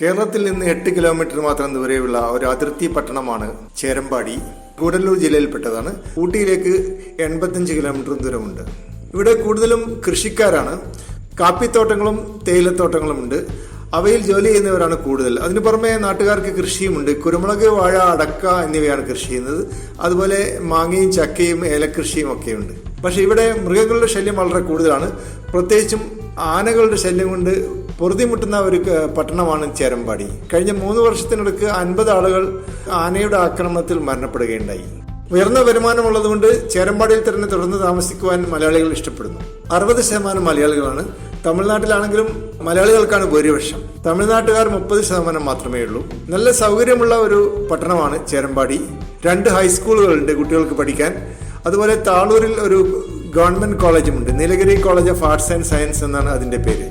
കേരളത്തിൽ നിന്ന് 8 കിലോമീറ്റർ മാത്രം ദൂരെയുള്ള ഒരു അതിർത്തി പട്ടണമാണ് ചേരമ്പാടി. കൂടല്ലൂർ ജില്ലയിൽപ്പെട്ടതാണ്. ഊട്ടിയിലേക്ക് 85 കിലോമീറ്റർ ദൂരമുണ്ട്. ഇവിടെ കൂടുതലും കൃഷിക്കാരാണ്. കാപ്പിത്തോട്ടങ്ങളും തേയിലത്തോട്ടങ്ങളും ഉണ്ട്. അവയിൽ ജോലി ചെയ്യുന്നവരാണ് കൂടുതൽ. അതിനു പുറമെ നാട്ടുകാർക്ക് കൃഷിയുമുണ്ട്. കുരുമുളക്, വാഴ, അടക്ക എന്നിവയാണ് കൃഷി ചെയ്യുന്നത്. അതുപോലെ മാങ്ങയും ചക്കയും ഏലകൃഷിയും ഒക്കെയുണ്ട്. പക്ഷെ ഇവിടെ മൃഗങ്ങളുടെ ശല്യം വളരെ കൂടുതലാണ്. പ്രത്യേകിച്ചും ആനകളുടെ ശല്യം കൊണ്ട് പൊറുതിമുട്ടുന്ന ഒരു പട്ടണമാണ് ചേരമ്പാടി. കഴിഞ്ഞ 3 വർഷത്തിനിടയ്ക്ക് 50 ആളുകൾ ആനയുടെ ആക്രമണത്തിൽ മരണപ്പെടുകയുണ്ടായി. ഉയർന്ന വരുമാനമുള്ളതുകൊണ്ട് ചേരമ്പാടിയിൽ തന്നെ തുടർന്ന് താമസിക്കുവാൻ മലയാളികൾ ഇഷ്ടപ്പെടുന്നു. 60% മലയാളികളാണ്. തമിഴ്നാട്ടിലാണെങ്കിലും മലയാളികൾക്കാണ് ഭൂരിപക്ഷം. തമിഴ്നാട്ടുകാർ 30% മാത്രമേ ഉള്ളൂ. നല്ല സൗകര്യമുള്ള ഒരു പട്ടണമാണ് ചേരമ്പാടി. 2 ഹൈസ്കൂളുകളുണ്ട് കുട്ടികൾക്ക് പഠിക്കാൻ. അതുപോലെ താളൂരിൽ ഒരു ഗവൺമെന്റ് കോളേജുമുണ്ട്. Nilgiri college of arts and science എന്നാണ് അതിന്റെ പേര്.